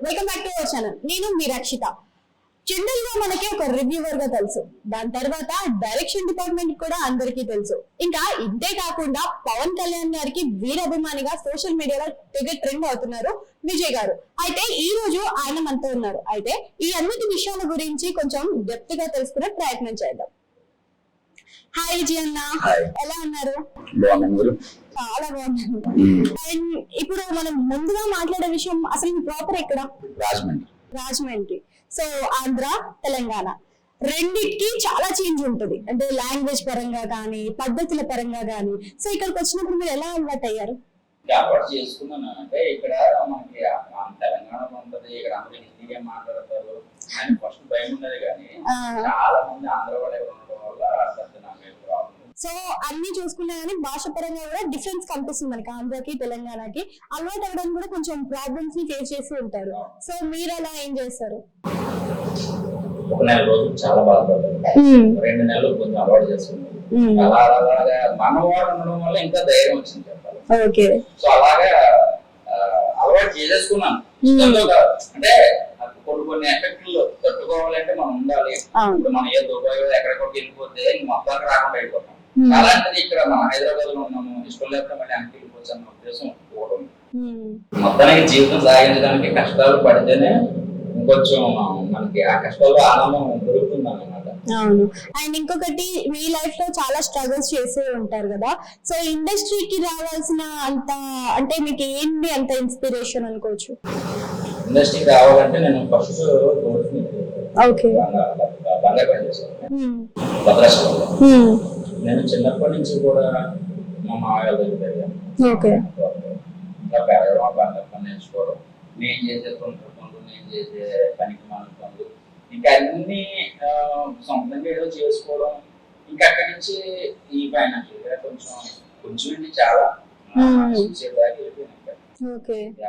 Welcome back to our channel. నేను మీ రక్షిత. General గా మనకి ఒక రివ్యూవర్ గా తెలుసు, దాని తర్వాత డైరెక్షన్ డిపార్ట్మెంట్ కూడా అందరికీ తెలుసు. ఇంకా ఇంతే కాకుండా పవన్ కళ్యాణ్ గారికి వీరాభిమానిగా సోషల్ మీడియాలో తెగ ట్రెండ్ అవుతున్నారు విజయ్ గారు. అయితే ఈ రోజు ఆయన మనతో ఉన్నారు. అయితే ఈ అన్నిటి విషయాల గురించి కొంచెం డెప్త్ గా తెలుసుకునే ప్రయత్నం చేద్దాం. హాయ్ విజయ్ అన్న, ఎలా ఉన్నారు? చాలా బాగున్నాను. అండ్ ఇప్పుడు మనం ముందుగా మాట్లాడే విషయం, అసలు ప్రాపర్ ఎక్కడ? రాజమండ్రి. సో ఆంధ్ర, తెలంగాణ రెండిటికి చాలా చేంజ్ ఉంటుంది, అంటే లాంగ్వేజ్ పరంగా కానీ పద్ధతుల పరంగా కానీ. సో ఇక్కడికి వచ్చినప్పుడు మీరు ఎలా అలవాటు అయ్యారు? అలవాటు చేసుకున్నాను అంటే ఇక్కడ మనకి తెలంగాణలో ఉంటది, ఇక్కడ అందరూ హిందీగా మాట్లాడతారు అని ఫస్ట్ భయం ఉండదు, కానీ చాలా మంది ఆంధ్ర వాళ్ళే ఉండడం వల్ల సో అన్ని చూసుకున్నా కానీ భాష పరంగా కూడా డిఫరెన్స్ కనిపిస్తుంది మనకి. ఆంధ్రాకి తెలంగాణకి అలవాటు అవ్వడానికి కూడా కొంచెం ప్రాబ్లమ్స్ ని ఫేస్ చేస్తూ ఉంటారు. సో మీరు అలా ఏం చేస్తారు? ఒక నెల రోజులు చాలా బాధపడతారు, 2 నెలలు కొంచెం అలవాటు చేసుకుంటారు. అలాగా మనవాడు ఉండడం వల్ల ఇంకా ధైర్యం వచ్చింది చెప్పాలి. ఓకే. సో అలాగా అలవాటు చేసేసుకున్నాను. అంటే కొన్ని ఎఫెక్ట్లు తట్టుకోవాలంటే మనం ఉండాలి. ఇప్పుడు మనం ఏ దుబాయ్ ఎక్కడికొక వెళ్ళిపోతే మొత్తానికి రాకుండా అయిపోతాం. అలాంటిది ఇక్కడ మన హైదరాబాద్ లో ఉన్నాము, ఇష్టం లేకపోతే మళ్ళీ వెనక్కి వెళ్ళిపోవచ్చు అన్న ఉద్దేశం పోవడం. మొత్తానికి జీవితం సాగించడానికి కష్టాలు పడితేనే ఇంకొంచెం మనకి ఆ కష్టాల్లో ఆనందం దొరుకుతుంది అన్నమాట. అవును. అండ్ ఇంకొకటి, మీ లైఫ్ లో చాలా స్ట్రగుల్స్ చేసే ఉంటారు కదా. సో ఇండస్ట్రీకి రావాల్సిన అంత, అంటే మీకు ఏంటి అంత ఇన్స్పిరేషన్ అనుకోవచ్చు? ఇండస్ట్రీకి రావాలంటే నేను ఫస్ట్ బంగారు పనిచేసాను భద్రాచలంలో. నేను చిన్నప్పటి నుంచి కూడా మా మామయ్య దగ్గర పెరగడం, బంగారు పని నేర్చుకోవడం, నేను చేసే పనులు, నేను చేసే పనికి మన పనులు, ఇంకా అన్ని సొంతంగా ఏదో చేసుకోవడం. ఇంకా అక్కడి నుంచి ఈ ఫైనాన్షియల్ కొంచెం ఏంటి చాలా చూసేదాకా వెళ్ళిపోయినా.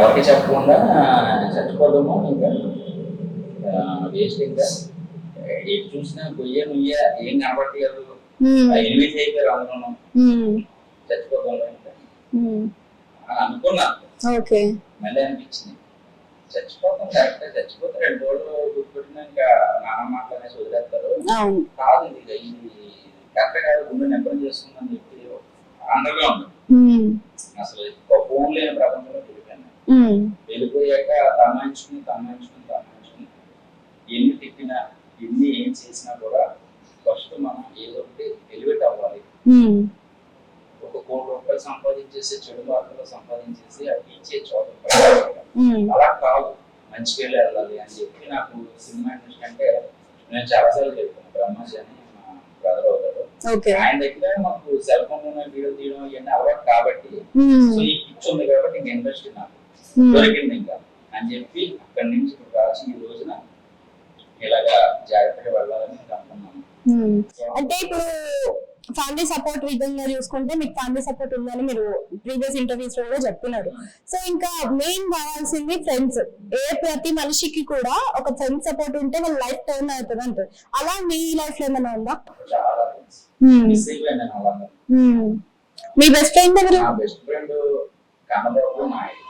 ఎవరికి చెప్పకుండా చచ్చిపోదాము, ఇంకా వేస్ట్. ఇంకా ఎటు చూసినా నుయ్య ఏం కనబట్టలేదు, ఎనిమిది అయిపోయారు అందులో, చచ్చిపోతాం అనుకున్నా. మళ్ళీ అనిపించింది చచ్చిపోతాం, కరెక్ట్ చచ్చిపోతే 2 రోజులు గుర్తుపెట్టినా ఇంకా నాన్న మాటలనేసి వదిలేస్తారు. కాదు ఇది కరెక్ట్ కాదు, గుండె నెబ్బరం చేస్తుందని చెప్పి అండర్గా ఉంది. అసలు ఫోన్ లేని ప్రపంచంలో వెళ్ళిపోయాక తమాయించుకుని ఎన్ని తిట్టినా ఎన్ని ఏం చేసినా కూడా ఫస్ట్ మనం ఏదో ఒకటి ఎలివేట్ అవ్వాలి. 1 కోటి రూపాయలు సంపాదించేసి చెడు మార్గంలో సంపాదించేసి అది ఇచ్చే చోట అలా కాదు, మంచి పేర్లు వెళ్ళాలి అని చెప్పి నాకు సినిమా ఇండస్ట్రీ అంటే నేను చాలాసార్లు చెప్పాను. బ్రహ్మాజీ అని మా బ్రదర్ అవుతాడు, ఆయన దగ్గర మాకు సెల్ ఫోన్ వీడియో తీయడం ఇవన్నీ అలవాటు కాబట్టి, సో ఈ పిచ్ ఉంది కాబట్టి ఇంక ఇండస్ట్రీ నాకు దొరికింది ఇంకా అని చెప్పి అక్కడి నుంచి రాసి ఈ రోజున ఇలాగా జాగ్రత్తగా వెళ్ళాలని అనుకున్నాను. అంటే ఇప్పుడు ఫ్యామిలీ సపోర్ట్ విధంగా చూసుకుంటే మీకు ఫ్యామిలీ సపోర్ట్ ఉందని మీరు ప్రీవియస్ ఇంటర్వ్యూస్ లో కూడా చెప్తున్నారు. సో ఇంకా మెయిన్ కావాల్సింది ఫ్రెండ్స్. ప్రతి మనిషికి కూడా ఒక ఫ్రెండ్ సపోర్ట్ ఉంటే వాళ్ళ లైఫ్ టర్న్ అవుతుంది అంటారు. అలా మీ లైఫ్ లో ఏమైనా ఉందా? మీ బెస్ట్ ఫ్రెండ్ ఎవరు? Best friend Kannababu Naidu.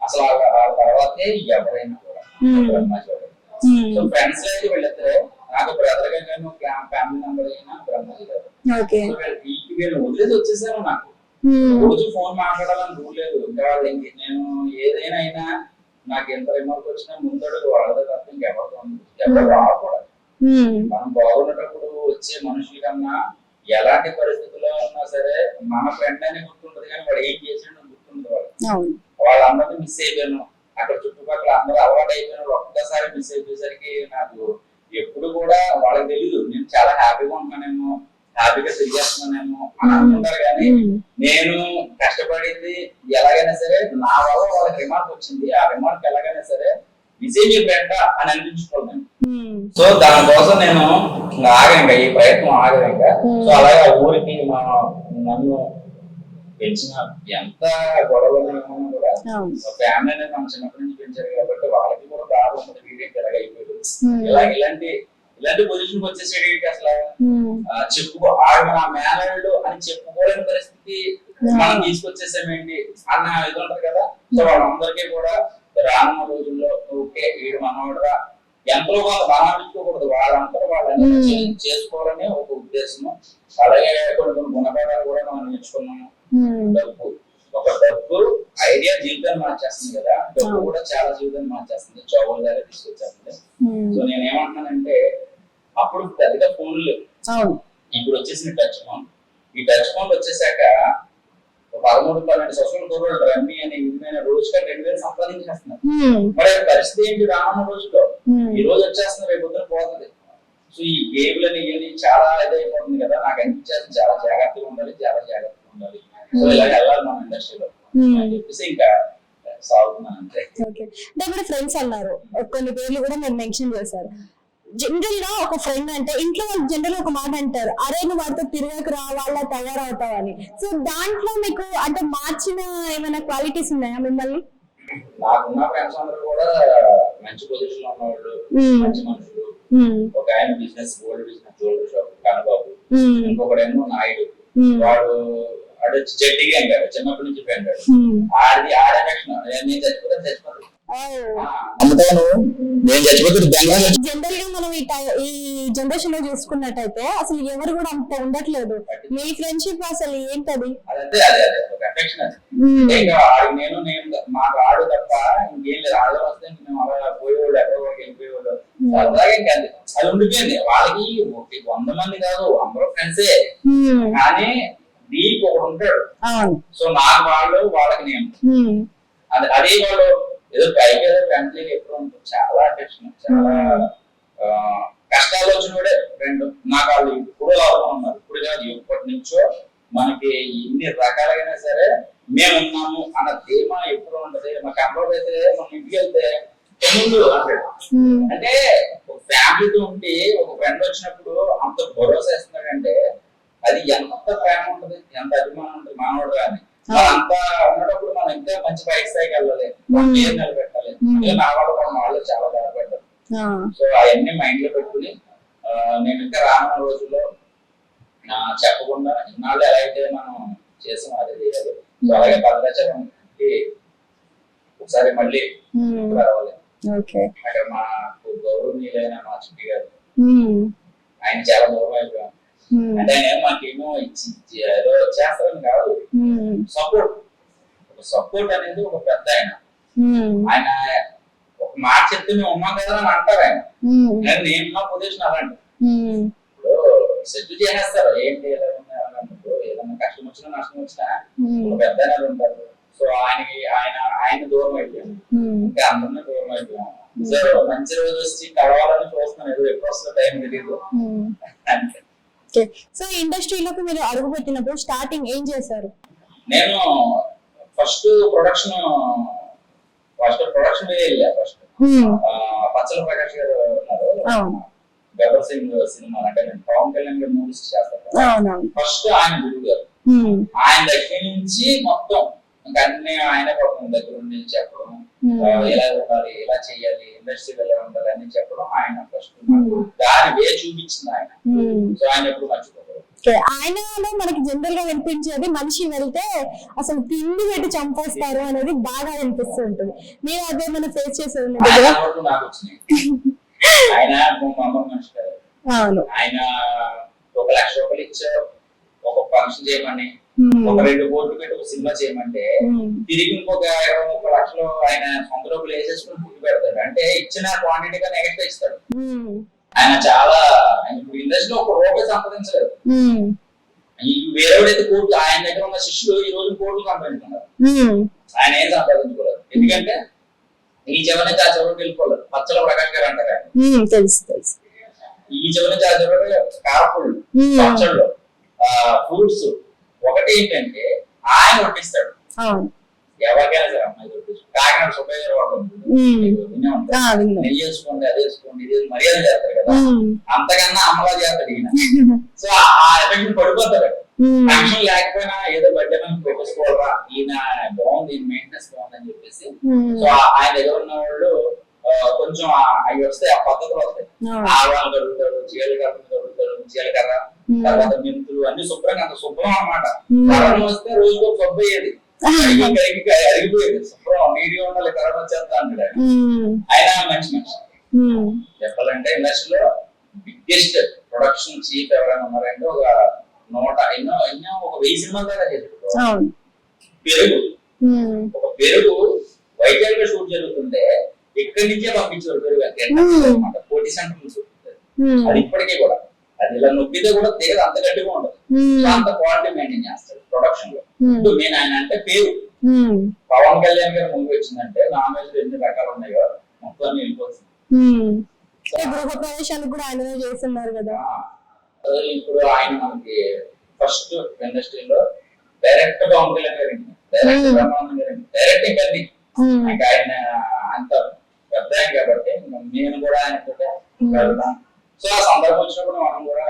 అసలు వాళ్ళ తర్వాతే ఎవరైనా కూడా సో ఫ్రెండ్స్ అయితే వీళ్ళిద్దరే. నాకు బ్రదర్ గారు ఫ్యామిలీ మెంబర్ అయినా బ్రహ్మాజీ గారు. వీళ్ళు వదిలేసి వచ్చేసాను. నాకు రోజు ఫోన్ మాట్లాడాలని రూల్ లేదు. ఇంకా నేను ఏదైనా అయినా నాకు ఎంత రిమార్క్ వచ్చినా ముందడుగు వాళ్ళదే తప్ప ఇంకెవరు రాకూడదు. మనం బాగున్నప్పుడు వచ్చే మనుషుల కన్నా ఎలాంటి పరిస్థితుల్లో ఉన్నా సరే మన ఫ్రెండ్ అని గుర్తుంటది, కానీ వాడు ఏం చేసాడు గుర్తుండదు. వాళ్ళందరినీ మిస్ అయిపోయాను. అక్కడ చుట్టుపక్కల అందరూ అలవాటు అయిపోయిన ఒక్కసారి మిస్ అయిపోయేసరికి నాకు ఎప్పుడు కూడా వాళ్ళకి తెలియదు నేను చాలా హ్యాపీగా ఉంటానేమో, హ్యాపీగా తిరిగేస్తున్నానేమో అని అనుకుంటారు. కానీ నేను కష్టపడింది ఎలాగైనా సరే నా వల్ల వాళ్ళకి రిమార్క్ వచ్చింది. ఆ రిమార్క్ ఎలాగైనా సరే విజయ్ మీ ఫ్రెండ్ అని అనిపించుకోవాలి. సో దానికోసం నేను ఆగంగా ఈ ప్రయత్నం ఆగంగా. సో అలాగే ఊరికి నన్ను పెంచిన ఎంత గొడవలు కూడా ఫ్యామిలీ అనేది మనం చిన్నప్పటి నుంచి పెంచారు కాబట్టి వాళ్ళకి కూడా బాగా ఉంటుంది. వీడికి ఎలాగ అయిపోయాడు, ఇలాంటి పొజిషన్ వచ్చేసేటికి అసలు ఆవిడ నా మేనల్డ్ అని చెప్పుకోలేని పరిస్థితి మనం తీసుకొచ్చేసామేంటి అన్న ఇది ఉంటది కదా. సో వాళ్ళందరికీ కూడా రానున్న రోజుల్లో ఓకే వీడు మనవాడురా ఎంతో కొంత బాధించుకోకూడదు, వాళ్ళంతా వాళ్ళని చేసుకోవాలని ఒక ఉద్దేశము. అలాగే కొన్ని కొన్ని గుణపాఠాలు కూడా మనం నేర్చుకున్నాము. డబ్బు ఐడియా జీవితాన్ని మార్చేస్తుంది కదా, డబ్బు కూడా చాలా జీవితాన్ని మార్చేస్తుంది, చౌకల దగ్గర తీసుకొచ్చేస్తుంది. సో నేను ఏమంటున్నానంటే అప్పుడు పెద్దగా ఫోన్లు, ఇప్పుడు వచ్చేసిన టచ్ ఫోన్. ఈ టచ్ ఫోన్ వచ్చేసాక 13-12 సంవత్సరాల కుర్రోళ్ళు రమ్మి అనే విధమైన రోజుగా 2000 సంపాదించేస్తున్నారు. మరి పరిస్థితి ఏంటి రానున్న రోజుల్లో? ఈ రోజు వచ్చేస్తున్నారు, రేపు పొద్దున పోతుంది. సో ఈ గేమ్లని ఇవన్నీ చాలా ఇదైపోతుంది కదా, నాకు అనిపించేది చాలా జాగ్రత్తగా ఉండాలి, చాలా జాగ్రత్తగా ఉండాలి. సో ఇలా వెళ్ళాలి మన ఇండస్ట్రీలో అని చెప్పేసి ఇంకా సాగుతున్నాను అంతే. ఇప్పుడు ఫ్రెండ్స్ అన్నారు, కొన్ని పేర్లు కూడా మీరు మెన్షన్ చేశారు. జనరల్ గా ఒక ఫ్రెండ్ అంటే ఇంట్లో వాళ్ళు జనరల్ ఒక మాట అంటారు, అరే నువ్వు వాటితో తిరగకు రా, వాళ్ళ తయారవుతావు అని. సో దాంట్లో మీకు అంటే మార్చిన ఏమైనా క్వాలిటీస్ ఉన్నాయా మిమ్మల్ని? నాకున్న ఫ్రెండ్స్ అందరూ కూడా మంచి పొజిషన్ లో ఉన్నవాళ్ళు, మంచి మనుషులు. ఒక ఆయన business gold business jewellery shop Kanababu, ఇంకొకడేమో నాయుడు. వాడు వచ్చి జట్టిగా అంటాడు, చిన్నప్పటి నుంచి ఫ్రెండ్. ఆడి ఆడేషన్ నేను చచ్చిపోతాను అమ్ముతాను, నేను చచ్చిపోతే జనరల్ గా మనం ఈ జనరేషన్ లో చూసుకున్నట్టయితే అసలు ఎవరు కూడా అంత ఉండట్లేదు. మీ ఫ్రెండ్షిప్ అసలు ఏంటది? నేను మాకు ఆడు తప్ప ఇంకేం లేదు. ఆడ వస్తే మేము అలా పోయేవాళ్ళు, ఎక్కడో వెళ్ళిపోయేవాళ్ళు, సరదాగా ఇంకా అది ఉండిపోయింది. వాళ్ళకి 100 మంది కాదు, అందరూ ఫ్రెండ్సే, కానీ నీకు ఒకడు ఉంటాడు. సో నాకు వాళ్ళు, వాళ్ళకి నేను. అదే వాళ్ళు ఏదో పైకి ఏదో ఫ్రెండ్లీ ఎప్పుడు ఉంటుంది, చాలా అఫెక్షన్, చాలా కష్టాలు వచ్చినోడే ఫ్రెండ్. నాకు వాళ్ళు ఇప్పుడు లాభం ఉన్నారు, ఇప్పుడు కాదు ఎప్పటి నుంచో. మనకి ఇన్ని రకాలైనా సరే మేము ఉన్నాము అన్న ధీమా ఎప్పుడు ఉంటది. మా కంట్రోల్ అయితే మన ఇంటికి వెళ్తే ముందు అంటాడు. అంటే ఒక ఫ్యామిలీతో ఉండి ఒక ఫ్రెండ్ వచ్చినప్పుడు అంత భరోసా ఇస్తున్నాడంటే అది ఎంత ప్రేమ ఉంటుంది, ఎంత అభిమానం ఉంటుంది మానవుడు. కానీ అంతా ఉన్నప్పుడు మనం ఇంకా మంచి పైకి స్థాయికి వెళ్ళాలి, పేరు నిలబెట్టాలి. నా వాళ్ళు చాలా బాధపడ్డారు. సో అవన్నీ మైండ్ లో పెట్టుకుని నేను ఇంకా రానున్న రోజుల్లో చెప్పకుండా ఇన్నాళ్ళు ఎలా అయితే మనం చేసాం అదే చేయాలి. సో అలాగే భద్రాచలంకి ఒకసారి మళ్ళీ రావాలి. అక్కడ మా గౌరవనీయులైన మా చుట్టి గారు, ఆయన చాలా గౌరవం అయిపోయాం. అంటే ఆయన మాకేమో ఇచ్చి ఏదో చేస్తారని కాదు, సపోర్ట్ అనేది ఒక పెద్ద ఆయన. ఆయన ఒక మాట చెప్తే మేము ఉన్నాం కదా అని అంటారు ఆయన. నేనున్న పొజిషన్ అలాంటి ఇప్పుడు సెటిల్ చేసేస్తారు. ఏంటి ఏదైనా కష్టం వచ్చినా నష్టం వచ్చినా ఒక పెద్ద ఆయన ఉంటారు. సో ఆయన దూరం అయిపోయాను, ఇంకా అందరినీ దూరం అయిపోయాను. సో మంచి రోజు వచ్చి కలవాలని చూస్తున్నాను, ఏదో ఎప్పుడు వస్తుందో టైం తెలియదు అంటే. సో ఇండస్ట్రీలోకి మీరు అడుగు పెట్టినప్పుడు స్టార్టింగ్ ఏం చేశారు? నేను ఫస్ట్ ప్రొడక్షన్ వెళ్ళా. ఫస్ట్ పచ్చల ప్రకాష్ గారు ఉన్నారు, గబ్బర్ సింగ్ సినిమా అంటే నేను పవన్ కళ్యాణ్ గారు మూవీస్ చేస్తాను. ఫస్ట్ ఆయన గురువు గారు, ఆయన దగ్గర నుంచి మొత్తం ఇంకా అన్ని ఆయన దగ్గర నుండి చెప్పడం, ఎలా ఉండాలి, ఎలా చెయ్యాలి, ఇండస్ట్రీలో ఎలా ఉండాలి అని చెప్పడం ఆయన ఫస్ట్ దాని వే చూపించింది ఆయన. సో ఆయన ఎప్పుడు మర్చిపోతారు. ఆయనలో మనకి జనరల్ గా వినిపించేది మనిషి వెళ్తే అసలు తిండి పెట్టి చంపేస్తారు అనేది బాగా వినిపిస్తూ ఉంటుంది. మీరు అదేమైనా ఫేస్ చేసేది? నాకు వచ్చినాయి. ఆయన మామూలు మనిషి కాదు. ఆయన 1 లక్ష రూపాయలు ఇచ్చారు ఒక ఫంక్షన్ చేయమని, ఒక 2 కోట్లు పెట్టి ఒక సినిమా చేయమంటే తిరిగి ఇంకొక 20-30 లక్షలు ఆయన సొంత డబ్బులు వేసేసుకుని ఫుడ్ పెడతాడు. అంటే ఇచ్చిన క్వాంటిటీ కన్నా ఎక్స్ట్రా ఇస్తాడు. ఆయన చాలా ఇప్పుడు ఇండస్ట్రీలో 1 రూపాయి సంపాదించలేదు. వేరేవాడైతే కోట్లు, ఆయన దగ్గర ఉన్న శిష్యులు ఈ రోజు కోట్లు సంపాదించుకున్నారు, ఆయన ఏం సంపాదించుకోలేదు. ఎందుకంటే ఈ చివరి నుంచి ఆ చివరికి వెళ్ళిపోలేదు. పచ్చల ప్రకాష్ గారు అంటారు ఆయన, తెలుసు. ఈ చివరి నుంచి ఆ చివరి కారపళ్ళు, పచ్చళ్ళు, ఫ్రూట్స్. ఒకటి ఏంటంటే ఆయన వడ్డిస్తాడు ఎవరికైనా సరే. అమ్మాయి వడ్డిస్తాడు. కాకినాడ సుబ్బయ్య గారు వాళ్ళు నెయ్యి వేసుకోండి, అది వేసుకోండి, ఇది మర్యాద చేస్తారు కదా, అంతకన్నా అమ్మలా చేస్తాడు ఈయన. సో ఆ ఎఫెక్ట్ పడిపోతాడు. ఫంక్షన్ లేకపోయినా ఏదో బడ్జెట్ పెట్టేసుకోవాలా, ఈయన బాగుంది, ఈయన మెయింటెనెన్స్ బాగుంది అని చెప్పేసి. సో ఆయన దగ్గర ఉన్న వాళ్ళు కొంచెం అవి వస్తాయి, ఆ పద్ధతులు వస్తాయి. ఆవాలు కడుగుతాడు, జీలకర్ర, తర్వాత మెంతులు అన్ని శుభ్రంగా, అంత శుభ్రం అన్నమాట. వస్తే రోజుకు ఒక సబ్బు అయ్యేది. అడిగిపోయింది. శుభ్రం వీడియో ఉండాలి, కరోనా వచ్చేస్తా అంటాడు ఆయన. మంచి మనిషి చెప్పాలంటే ఇండస్ట్రీలో బిగ్గెస్ట్ ప్రొడక్షన్ చీఫ్ ఎవరైనా ఉన్నారంటే ఒక 1000 సినిమాల దాకా చేశారు. పెరుగు ఒక పెరుగు వైజాగ్ లో షూట్ జరుగుతుంటే ఇక్కడి నుంచే పంపించారు పెరుగు అనమాట. 40 సెంటర్లు షూట్. అది ఇప్పటికీ కూడా అది ఇలా నొప్పితే కూడా తీగదు, అంత గట్టిగా ఉండదు. అంత క్వాలిటీ మెయింటైన్ చేస్తారు ప్రొడక్షన్ లో. ఇప్పుడు నేను ఆయన అంటే పేరు పవన్ కళ్యాణ్ గారి ముందు వచ్చిందంటే నాన్ వెజ్ ఎన్ని రకాలు ఉన్నాయో మొత్తం వెళ్ళిపోతుంది. ప్రవేశాలు కూడా ఆయన చేస్తున్నారు కదా. ఇప్పుడు ఆయన మనకి ఫస్ట్ ఇండస్ట్రీలో డైరెక్ట్ పవన్ కళ్యాణ్ గారి డైరెక్ట్ బ్రహ్మానందం గారి డైరెక్టింగ్ అన్ని ఇంకా ఆయన అంత పెద్ద కాబట్టి నేను కూడా ఆయన. సో ఆ సందర్భం వచ్చినప్పుడు మనం కూడా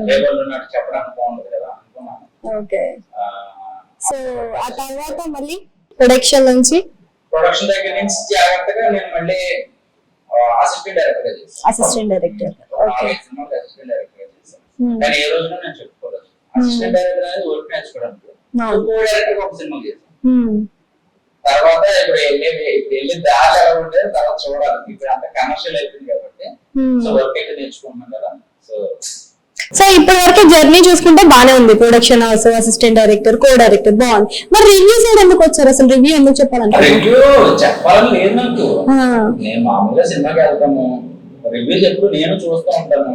లేబర్ ఉన్నట్టు చెప్పడానికి బాగుంటుంది కదా అనుకున్నాను. ఓకే. సో ఆ తర్వాత మళ్ళీ ప్రొడక్షన్ దగ్గర నుంచి జాగ్రత్తగా నేను మళ్ళీ అసిస్టెంట్ డైరెక్టర్ గా చేశాను. అసిస్టెంట్ డైరెక్టర్ చేశాను. కానీ ఏ రోజున నేను చెప్పుకోలేదు. అసిస్టెంట్ డైరెక్టర్ అనేది వర్క్ నేర్చుకోవడానికి కో డైరెక్టర్ ఒక సినిమా చేశాను. తర్వాత ఇప్పుడు వెళ్ళి దారి ఎలా ఉంటే తర్వాత చూడాలి. ఇప్పుడు అంత కమర్షియల్ అయిపోయింది కాబట్టి సో వర్క్ అయితే నేర్చుకుంటున్నాం కదా. సో ఇప్పటి వరకు జర్నీ చూసుకుంటే బానే ఉంది. Production house, assistant director, co director బాగుంది. మరి రివ్యూ సైడ్ ఎందుకు వచ్చారు? అసలు రివ్యూ ఎందుకు చెప్పాలంటే రివ్యూ చెప్పాలని లేదు నాకు. నేను మామూలుగా సినిమాకి వెళ్తాము, రివ్యూస్ ఎప్పుడు నేను చూస్తూ ఉంటాను.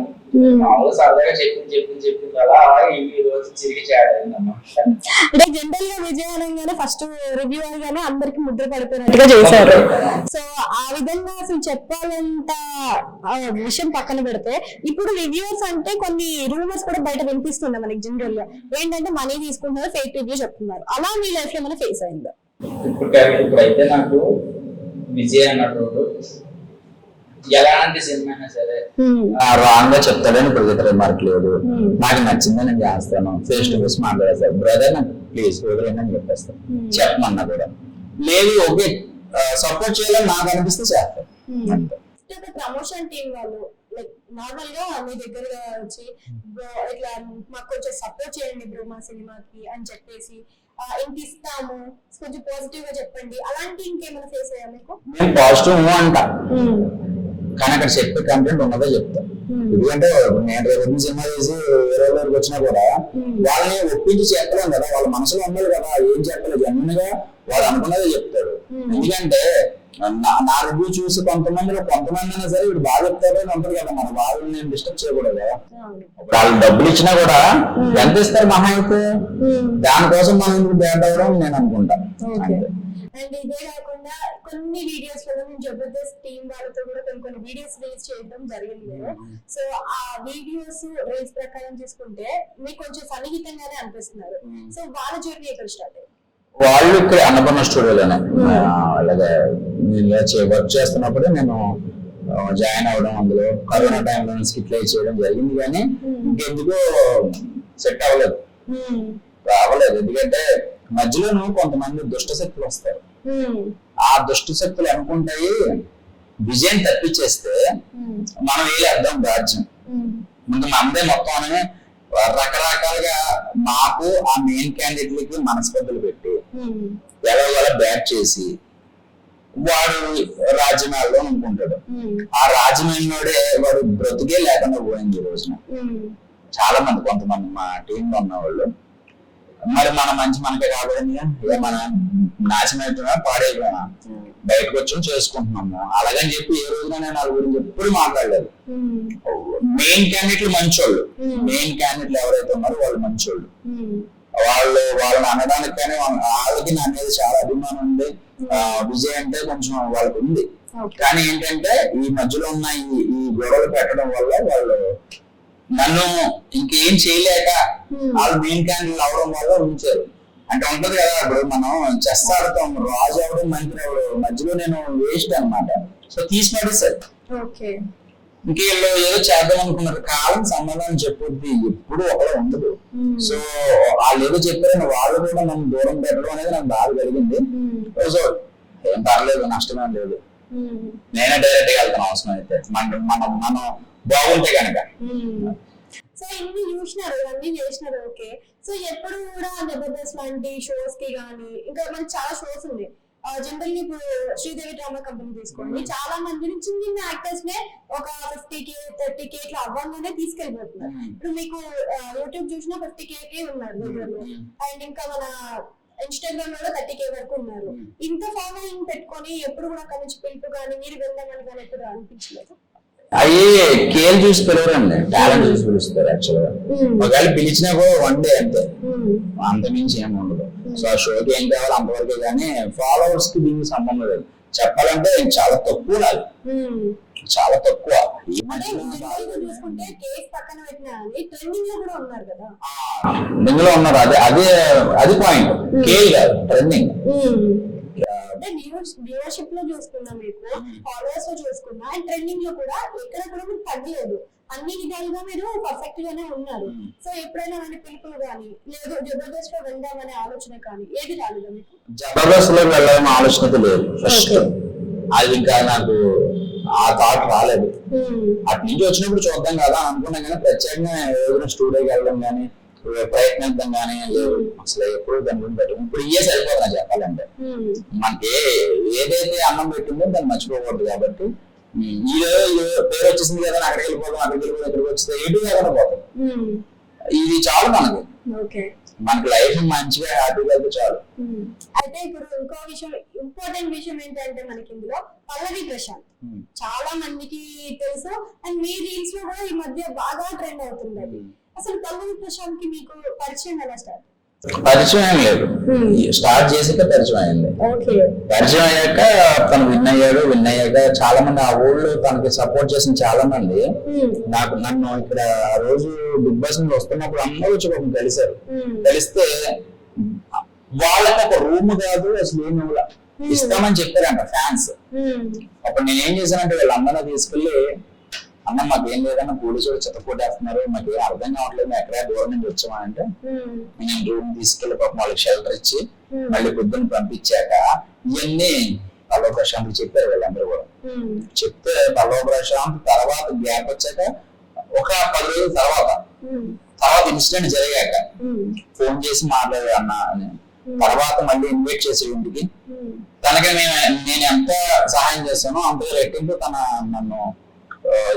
మామూలుగా సరదాగా చెప్పింది అలా ఈ రోజు తిరిగి చేయడమ్మా. అంటే జనరల్ గా విజయనగానే ఫస్ట్ రివ్యూ అనగానే అందరికి ముద్ర పడిపోయినట్టుగా చేశారు. సో ఆ విధంగా అసలు చెప్పాలంత విషయం పక్కన పెడితే ఇప్పుడు రివ్యూస్ అంటే కొన్ని రూమర్స్ కూడా బయట వినిపిస్తున్నాయి మనకి. జనరల్ గా ఏంటంటే మనీ తీసుకుంటున్నారు, ఫేక్ రివ్యూ చెప్తున్నారు. అలా మీ లైఫ్ లో ఏమైనా ఫేస్ అయిందా? ఇప్పుడైతే నాకు విజయ్ అన్నట్టు ఎలాంటి సినిమా అయినా సరే రాంగ్ గా చెప్తాడని ఇప్పుడు రిమార్క్ లేదు. నాకు నచ్చిందని నేను చేస్తాను. ఫేస్ టు ఫేస్ మాట్లాడేస్తాను. బ్రదర్ నాకు ప్లీజ్ వదిలేనని చెప్పేస్తాను. చెప్పమన్నా కూడా లేదు. ఓకే సపోర్ట్ చేయాలని నాకు అనిపిస్తే చేస్తాను. ప్రమోషన్ టీం వాళ్ళు లైక్ నార్మల్ గా మీ దగ్గరగా వచ్చి ఇట్లా మాకు కొంచెం సపోర్ట్ చేయండి బ్రో మా సినిమాకి అని చెప్పేసి ఇంక ఇస్తాము కొంచెం పాజిటివ్ గా చెప్పండి, అలాంటి ఇంకేమైనా ఫేస్ అయ్యా మీకు? నేను పాజిటివ్ అంటా కానీ అక్కడ చెప్పే కంటెంట్ ఉన్నదో చెప్తా. ఎందుకంటే నేను రేపు సినిమా చేసి వేరే వరకు వచ్చినా కూడా వాళ్ళని ఒప్పించి చెప్పలేం కదా. వాళ్ళ మనసులో ఉండాలి కదా. ఏం చెప్పలేదు, జన్యున్ గా వాడు అనుకున్నదే చెప్తాడు. ఎందుకంటే నా రివ్యూ చూసి కొంతమంది అయినా సరే వీడు బాగా చెప్తాడు అని ఉంటుంది కదా. మన వాళ్ళని నేను డిస్టర్బ్ చేయకూడదు కదా. ఇప్పుడు వాళ్ళు డబ్బులు ఇచ్చినా కూడా ఎంత ఇస్తారు మహా అయితే, దానికోసం మనం ఎందుకు బ్యాడ్ అవ్వడం నేను అనుకుంటాను. అండ్ ఇదే కాకుండా కొన్ని వీడియోస్ లో నేను జబర్దస్త్ టీం వాళ్ళతో కూడా కొన్ని వీడియోస్ రిలీజ్ చేయడం జరిగింది. సో ఆ వీడియోస్ రీల్స్ ప్రకారం చూసుకుంటే మీకు కొంచెం సన్నిహితంగానే అనిపిస్తున్నారు. సో వాళ్ళ జర్నీ ఎక్కడ స్టార్ట్ అయ్యింది? వాళ్ళు ఇక్కడ అన్నపూర్ణ స్టూడియోలోనే అలాగే వర్క్ చేస్తున్నప్పుడే నేను జాయిన్ అవ్వడం. అందులో కరోనా టైంలో స్కిట్ లైవ్ చేయడం జరిగింది. కానీ ఇంకెందుకో సెట్ అవ్వలేదు, రావలేదు. ఎందుకంటే మధ్యలోనూ కొంతమంది దుష్ట శక్తులు వస్తారు. ఆ దుష్ట శక్తులు అనుకుంటాయి విజయం తప్పించేస్తే మనం ఏ అర్థం రాజ్యం ముందు మనదే మొత్తం అని రకరకాలుగా మాకు ఆ మెయిన్ క్యాండిడేట్లకి మనస్పర్ధలు పెట్టి ఎలా బ్యాట్ చేసి వాడు రాజ్యమాల్లో అనుకుంటాడు. ఆ రాజ్యమైనోడే వాడు బ్రతుకే లేకుండా పోయింది ఈ రోజున. చాలా మంది కొంతమంది మా టీంలో ఉన్న వాళ్ళు మరి మన మంచి మనకే కాబట్టి మన నాశనం అయిపోయినా పాడైపోయినా బయటకు వచ్చి చేసుకుంటున్నాము. అలాగని చెప్పి ఏ రోజున నేను వాళ్ళ గురించి ఎప్పుడు మాట్లాడలేదు. మెయిన్ క్యాండిడేట్లు మంచోళ్ళు, మెయిన్ క్యాండిడేట్లు ఎవరైతే ఉన్నారో వాళ్ళు మంచోళ్ళు. వాళ్ళని అనడానికి కానీ వాళ్ళకి నా మీద చాలా అభిమానం ఉంది. విజయ్ అంటే కొంచెం వాళ్ళకి ఉంది. కానీ ఏంటంటే ఈ మధ్యలో ఉన్న ఈ గొడవలు పెట్టడం వల్ల వాళ్ళు నన్ను ఇంకేం చేయలేక వాళ్ళు మెయిన్ క్యాండిడేట్ అవడం వల్ల ఉంచారు. అంటే ఉంటది కదా, ఇప్పుడు మనం చెస్ ఆడతాం, రాజు అవడం మంత్రి అవడం, మధ్యలో నేను వేస్ట్ అనమాట. సో తీసి పడేసారు. ఇంకేళ్ళు ఏదో చేద్దాం అనుకున్నారు. కాలం సంబంధం చెప్పొద్ది, ఎప్పుడు ఒకడే ఉండదు. సో వాళ్ళు ఏదో చెప్పారని వాళ్ళు కూడా నన్ను దూరం పెట్టడం అనేది నాకు బాగా కలిగింది. సో ఏం పర్లేదు, నష్టమేం లేదు. నేనే డైరెక్ట్ గా వెళ్తాను అవసరం అయితే, మనం బాగుంటే కనుక. సో ఇన్ని చూసినారు, ఇవన్నీ చేసినారు, ఓకే. సో ఎప్పుడు కూడా జబర్దస్త్ లాంటి షోస్ కి కానీ ఇంకా మనకి చాలా షోస్ ఉంది. జనరల్లీ ఇప్పుడు శ్రీదేవి డ్రామా కంపెనీ తీసుకోండి, చాలా మంది చిన్న చిన్న యాక్టర్స్ నే ఒక 50K 30K ఇట్లా అవ్వగానే తీసుకెళ్ళిపోతున్నారు. ఇప్పుడు మీకు యూట్యూబ్ చూసినా 50K ఉన్నారు దగ్గరలో, అండ్ ఇంకా మన ఇన్స్టాగ్రామ్ లో 30K వరకు ఉన్నారు. ఇంత ఫాలోయింగ్ పెట్టుకొని ఎప్పుడు కూడా అక్కడ నుంచి పిలుపు కానీ మీరు వెళ్దామని కానీ ఎప్పుడు అనిపించలేదు? అవి కేర్ చూసి పిలవరండి, టాలెంట్ చూసి పిలుస్తారు యాక్చువల్ గా. ఒకవేళ పిలిచినా కూడా వన్ డే అంతే, అంత మించి ఏమి ఉండదు. సో ఆ షోకి ఏం కావాలి అంతవరకే కానీ ఫాలోవర్స్ కి దీనికి సంబంధం లేదు. చెప్పాలంటే చాలా తక్కువ, నాది చాలా తక్కువ. చూసుకుంటే కేక్ పక్కన పెట్టినా ట్రెండింగ్ లో కూడా ఉన్నారు కదా, ఇందులో ఉన్నారు. అదే అది పాయింట్, కేల్ కాదు ట్రెండింగ్. అంటే వ్యూవర్షిప్ లో చూసుకున్నా, మీకు ఫాలోవర్స్ లో చూసుకున్నా, అండ్ ట్రెండింగ్ లో కూడా ఎక్కడ కూడా మీరు తగ్గలేదు. అన్ని విధాలుగా మీరు పర్ఫెక్ట్ గానే ఉన్నారు. సో ఎప్పుడైనా మన పిలుపులు కానీ లేదు జబర్దస్త్ లో వెళ్దామనే ఆలోచన కానీ ఏది రాలేదా మీకు? జబర్దస్త్ లో వెళ్ళాలనే ఆలోచన లేదు ఫస్ట్. అది ఇంకా నాకు ఆ థాట్ రాలేదు. అటు నుంచి వచ్చినప్పుడు చూద్దాం కదా అనుకున్నాం, కానీ ప్రత్యేకంగా ఏదైనా స్టూడియోకి వెళ్ళడం కానీ ప్రయత్నిద్దాం కానీ లేదు. అసలు ఎప్పుడు దాని గురించి పెట్టడం ఇప్పుడు ఇయే సరిపోతుంది చెప్పాలంటే. మనకి ఏదైతే అన్నం పెట్టిందో దాన్ని మర్చిపోకూడదు. కాబట్టి ఈ పేరు వచ్చేసింది కదా అక్కడికి వెళ్ళిపోతాం, అక్కడికి వెళ్ళిపోతాం, ఇక్కడికి వస్తే ఎటు ఏదైనా పోతాం. ఇది చాలు మనకి, మనకి లైఫ్ మంచిగా హ్యాపీగా వెళ్తే చాలు. అయితే ఇప్పుడు ఇంకో విషయం, ఇంపార్టెంట్ విషయం ఏంటంటే మనకి ఇందులో పల్లవి ప్రశాంత్ చాలా మందికి తెలుసు, అండ్ మీ రీల్స్ లో కూడా ఈ మధ్య బాగా ట్రెండ్ అవుతుంది. అసలు పల్లవి ప్రశాంత్ కి మీకు పరిచయం ఎలా స్టార్ట్? పరిచయం ఏం లేదు, స్టార్ట్ చేసాక పరిచయం అయింది. పరిచయం అయ్యాక తను విన్ అయ్యాక చాలా మంది ఆ ఊళ్ళో తనకి సపోర్ట్ చేసిన చాలా మంది నన్ను ఇక్కడ ఆ రోజు బిగ్ బాస్ నుంచి వస్తున్నప్పుడు అందరూ వచ్చి పాపం కలిశారు. కలిస్తే వాళ్ళకి ఒక రూమ్ కాదు అసలు ఏమి ఇస్తామని చెప్పారంట ఫ్యాన్స్. అప్పుడు నేనేం చేశానంటే వీళ్ళందరూ తీసుకెళ్లి, అన్న మాకు ఏం లేదన్నా పోలీసులు చెత్తపోటేస్తున్నారు, మాకు ఏం అర్థం కావట్లేదు, మేము ఎక్కడా దూరం నుంచి వచ్చామంటే నేను రూమ్ తీసుకెళ్లి పాపం వాళ్ళకి షెల్టర్ ఇచ్చి మళ్ళీ పొద్దున్న పంపించాక ఇవన్నీ పల్లవ ప్రశాంత్ చెప్పారు వీళ్ళందరూ కూడా. చెప్తే పల్లవ ప్రశాంత్ తర్వాత గ్యాప్ వచ్చాక ఒక 10 రోజుల తర్వాత ఇన్సిడెంట్ జరిగాక ఫోన్ చేసి మాట్లాడారు అన్న అని. తర్వాత మళ్ళీ ఇన్వైట్ చేసే ఇంటికి తనకి నేను ఎంత సహాయం చేస్తానో అంతగా రెట్టింపు తన నన్ను